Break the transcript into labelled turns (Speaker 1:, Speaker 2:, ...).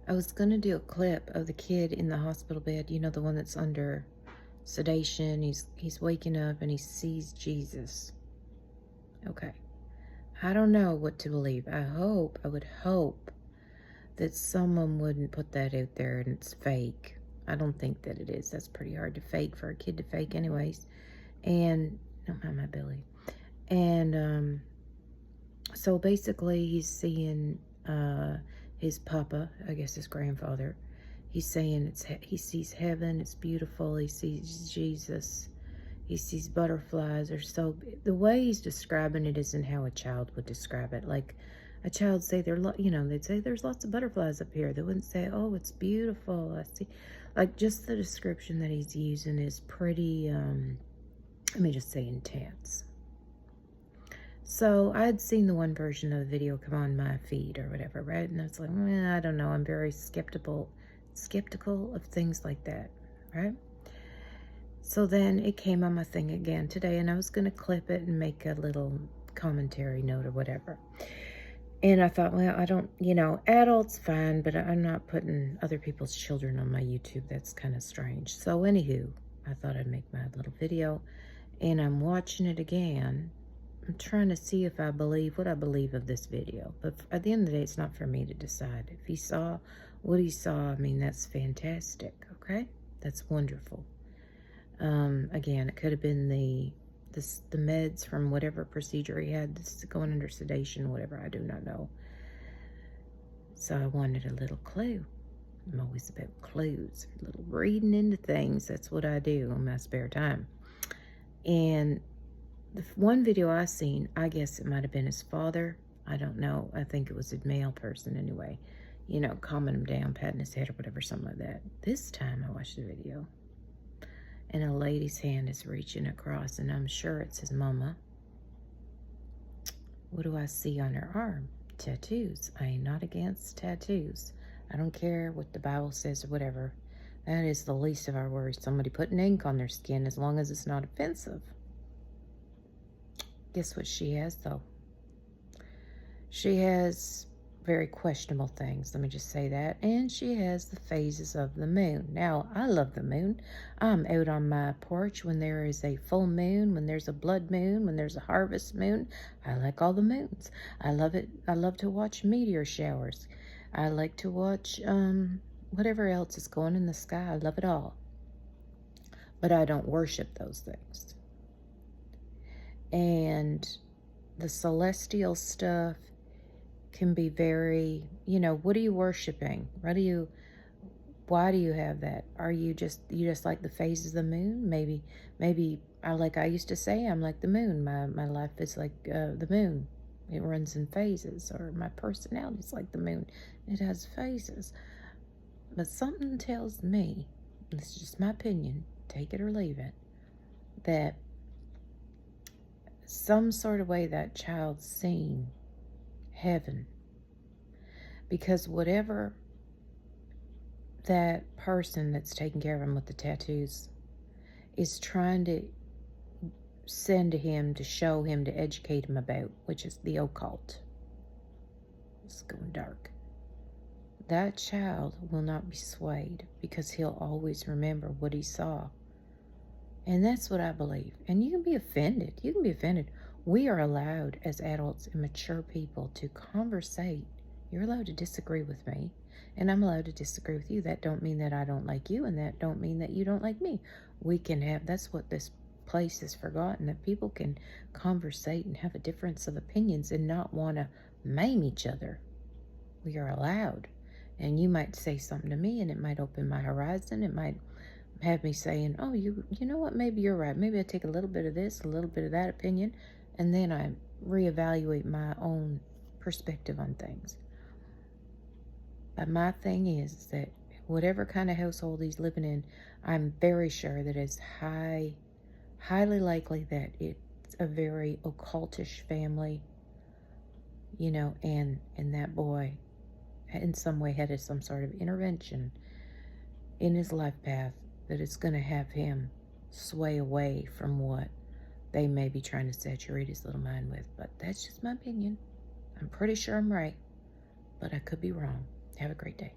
Speaker 1: I was gonna do a clip of the kid in the hospital bed, you know, the one that's under sedation. He's waking up and he sees Jesus. Okay. I don't know what to believe. I would hope that someone wouldn't put that out there and it's fake. I don't think that it is. That's pretty hard to fake for a kid to fake anyways. And don't mind my belly. And so basically he's seeing his papa, I guess his grandfather. He's saying he sees heaven, it's beautiful. He sees Jesus. He sees butterflies or so. The way he's describing it isn't how a child would describe it. Like a child say they'd say there's lots of butterflies up here. They wouldn't say, oh, it's beautiful. I see. Like just the description that he's using is pretty, let me just say intense. So I had seen the one version of the video come on my feed or whatever, right? And I was like, I don't know. I'm very skeptical of things like that, right? So then it came on my thing again today, and I was going to clip it and make a little commentary note or whatever. And I thought, well, I don't, adults fine, but I'm not putting other people's children on my YouTube. That's kind of strange. So anywho, I thought I'd make my little video, and I'm watching it again. I'm trying to see if I believe what I believe of this video. But at the end of the day, it's not for me to decide. If he saw what he saw, I mean, that's fantastic, okay? That's wonderful. Again, it could have been the meds from whatever procedure he had. This is going under sedation, whatever. I do not know. So I wanted a little clue. I'm always about clues, a little reading into things. That's what I do in my spare time. And the one video I seen, I guess it might have been his father. I don't know. I think it was a male person anyway. Calming him down, patting his head or whatever, something like that. This time I watched the video, and a lady's hand is reaching across, and I'm sure it's his mama. What do I see on her arm? Tattoos. I ain't not against tattoos. I don't care what the Bible says or whatever. That is the least of our worries. Somebody putting ink on their skin, as long as it's not offensive. Guess what she has, though? She has very questionable things, let me just say that. And she has the phases of the moon. Now, I love the moon. I'm out on my porch when there is a full moon, when there's a blood moon, when there's a harvest moon. I like all the moons. I love it. I love to watch meteor showers. I like to watch whatever else is going in the sky. I love it all. But I don't worship those things. And the celestial stuff can be very, what are you worshiping? Why do you have that? Are you just like the phases of the moon? Maybe I used to say, I'm like the moon. My life is like the moon. It runs in phases. Or my personality is like the moon. It has phases. But something tells me, this is just my opinion, take it or leave it, that some sort of way that child's seen heaven, because whatever that person that's taking care of him with the tattoos is trying to send to him, to show him, to educate him about, which is the occult. It's going dark. That child will not be swayed, because he'll always remember what he saw. And that's what I believe. And you can be offended. We are allowed as adults and mature people to conversate. You're allowed to disagree with me, and I'm allowed to disagree with you. That don't mean that I don't like you, and that don't mean that you don't like me. We can have, that's what this place has forgotten, that people can conversate and have a difference of opinions and not want to maim each other. We are allowed. And you might say something to me, and it might open my horizon. It might have me saying, oh, you know what, maybe you're right. Maybe I take a little bit of this, a little bit of that opinion, and then I reevaluate my own perspective on things. But my thing is that whatever kind of household he's living in, I'm very sure that it's highly likely that it's a very occultish family, and that boy in some way had some sort of intervention in his life path that it's going to have him sway away from what they may be trying to saturate his little mind with. But that's just my opinion. I'm pretty sure I'm right, but I could be wrong. Have a great day.